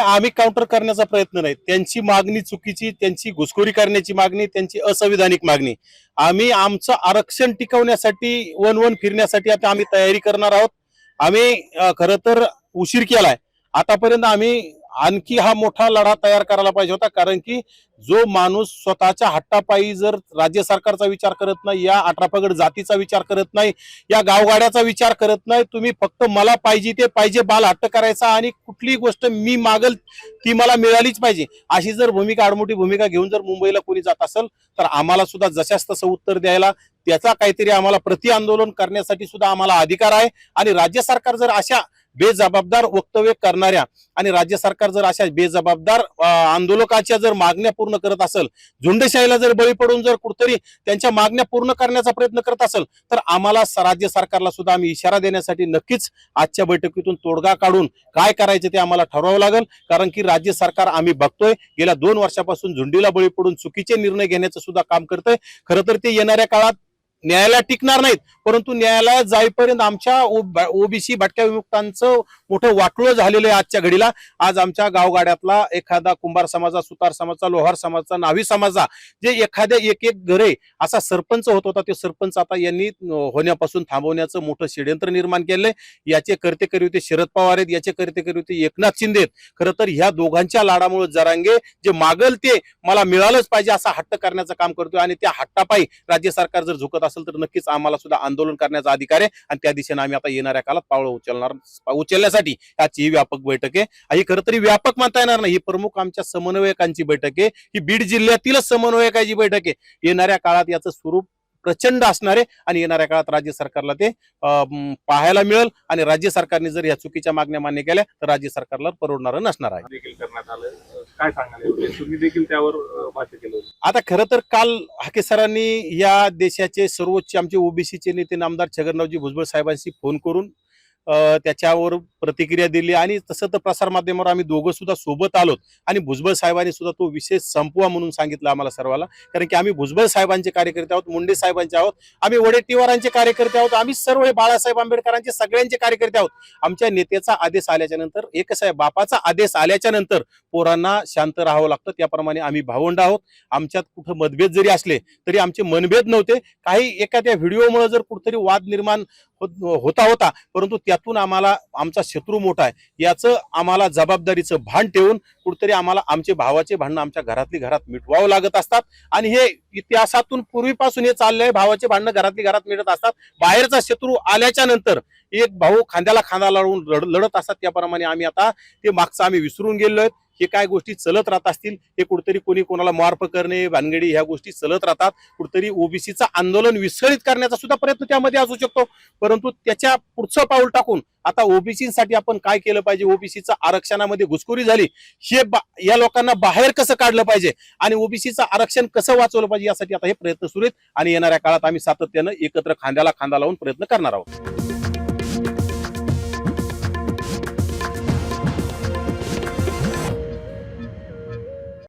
आम्ही काउंटर करण्याचा प्रयत्न नाही, त्यांची मागणी चुकीची, त्यांची घुसखोरी करण्याची मागणी, त्यांची असंविधानिक मागणी. आम्ही आमचं आरक्षण टिकवण्यासाठी वन वन फिरण्यासाठी आता आम्ही तयारी करणार आहोत. आम्ही खरं तर उशीर केलाय. आतापर्यंत आम्ही आणखी हा मोठा लढा तयार करायला पाहिजे होता, कारण की जो माणूस स्वतःच्या हट्टापायी जर राज्य सरकारचा विचार करत नाही, या 18 पगड जातीचा विचार करत नाही, या गावगाड्याचा विचार करत नाही, तुम्ही फक्त मला पाहिजे ते पाहिजे बाल हट्ट करायचा आणि कुठलीही गोष्ट मी मागल ती मला मिळालीच पाहिजे, अशी जर भूमिका, आडमोठी भूमिका घेऊन जर मुंबईला कोणी जात असेल तर आम्हाला सुद्धा जशास तसं उत्तर द्यायला, त्याचा काहीतरी आम्हाला प्रति आंदोलन करण्यासाठी सुद्धा आम्हाला अधिकार आहे. आणि राज्य सरकार जर अशा बेजबाबदार वक्तव्य करणाऱ्या आणि राज्य सरकार जर अशा बेजबाबदार आंदोलकाच्या जर मागण्या पूर्ण करत असेल, झुंडशाहीला जर बळी पडून जर कुठतरी त्यांच्या मागण्या पूर्ण करण्याचा प्रयत्न करत असेल, तर आम्हाला राज्य सरकारला सुद्धा आम्ही इशारा देण्यासाठी नक्कीच आजच्या बैठकीतून तोडगा काढून काय करायचं ते आम्हाला ठरवावं लागेल. कारण की राज्य सरकार आम्ही बघतोय गेल्या 2 वर्षापासून झुंडीला बळी पडून चुकीचे निर्णय घेण्याचं सुद्धा काम करतंय. खरं तर ते येणाऱ्या काळात न्यायालयात टिकणार नाहीत, परंतु न्यायालयात जाईपर्यंत आमच्या ओबीसी भटक्या विमुक्तांचं मोठं वाटोळं झालेलं आहे. आजच्या घडीला आज आमच्या गावगाड्यातला एखादा कुंभार समाजा, सुतार समाजाचा, लोहार समाजाचा, नावी समाजा, जे एखाद्या एक एक घरे असा सरपंच होत होता, ते सरपंच आता यांनी होण्यापासून थांबवण्याचं मोठं षडयंत्र निर्माण केलंय. याचे कर्तेकरी होते शरद पवार आहेत, याचे कर्तेकरी होते एकनाथ शिंदे आहेत. खरं तर ह्या दोघांच्या लाडामुळे जरांगे जे मागल ते मला मिळालंच पाहिजे असा हट्ट करण्याचं काम करतोय. आणि त्या हट्टापायी राज्य सरकार जर झुकत असेल तर नक्कीच आम्हाला सुद्धा आंदोलन करण्याचा अधिकार आहे. आणि त्या दिशेने आम्ही आता येणाऱ्या काळात पावलं उचलण्यासाठी आजची ही व्यापक बैठक आहे. ही खरं तरी व्यापक म्हणता येणार नाही, ही प्रमुख आमच्या समन्वयकांची बैठक आहे. ही बीड जिल्ह्यातीलच समन्वयकांची बैठक आहे. येणाऱ्या काळात याचं स्वरूप प्रचंड असणार आहे आणि येणाऱ्या काळात राज्य सरकारला ते पाहायला मिळेल. आणि राज्य सरकारने जर या चुकीच्या मागण्या मान्य केल्या तर राज्य सरकारला परवडणार नसणार आहे. देखील करण्यात आलं, काय सांगाल तुम्ही देखील त्यावर भाष्य केलं? आता खरं तर काल हाके सरांनी या देशाचे सर्वोच्च आमचे ओबीसीचे नेते नामदार छगनरावजी भुजबळ साहेबांशी फोन करून त्याच्यावर प्रतिक्रिया दिली. आणि तसं तर प्रसार माध्यमावर आम्ही दोघं सुद्धा सोबत आलोत आणि भुजबळ साहेबांनी सुद्धा तो विषय संपवा म्हणून सांगितलं आम्हाला सर्वांना. कारण की आम्ही भुजबळ साहेबांचे कार्यकर्ते आहोत, मुंडे साहेबांचे आहोत, आम्ही वडेट्टीवारांचे कार्यकर्ते आहोत, आम्ही सर्व हे बाळासाहेब आंबेडकरांचे सगळ्यांचे कार्यकर्ते आहोत. आमच्या नेत्याचा आदेश आल्याच्या नंतर, एकच आहे, बापाचा आदेश आल्याच्या नंतर पोरांना शांत राहावं लागतं. त्याप्रमाणे आम्ही भावंड आहोत. आमच्यात कुठं मतभेद जरी असले तरी आमचे मनभेद नव्हते. काही एखाद्या व्हिडिओमुळे जर कुठेतरी वाद निर्माण होता, परंतु त्यातून आम्हाला आमचा शत्रू मोठा आहे याचं आम्हाला जबाबदारीचं भान ठेवून कुठेतरी आम्हाला आमचे भावाचे भांडणं आमच्या घरातली घरात मिटवावं लागत असतात. आणि हे इतिहासातून पूर्वीपासून हे चाललंय, भावाचे भांडणं घरातली घरात मिटत असतात. बाहेरचा शत्रू आल्याच्या नंतर एक भाऊ खांद्याला खांदा लावून लढत असतात. त्याप्रमाणे आम्ही आता ते मागचं आम्ही विसरून गेलो आहेत. हे काय गोष्टी चलत राहत असतील, हे कुठेतरी कोणी कोणाला मार्प करणे, भानगडी, ह्या गोष्टी चलत राहतात. कुठेतरी ओबीसीचं आंदोलन विस्कळीत करण्याचा सुद्धा प्रयत्न त्यामध्ये असू शकतो. परंतु त्याच्या पुढचं पाऊल टाकून आता ओबीसीसाठी आपण काय केलं पाहिजे, ओबीसीचं आरक्षणामध्ये घुसखोरी झाली हे या लोकांना बाहेर कसं काढलं पाहिजे आणि ओबीसीचं आरक्षण कसं वाचवलं पाहिजे, यासाठी आता हे प्रयत्न सुरू आहेत. आणि येणाऱ्या काळात आम्ही सातत्यानं एकत्र खांद्याला खांदा लावून प्रयत्न करणार आहोत.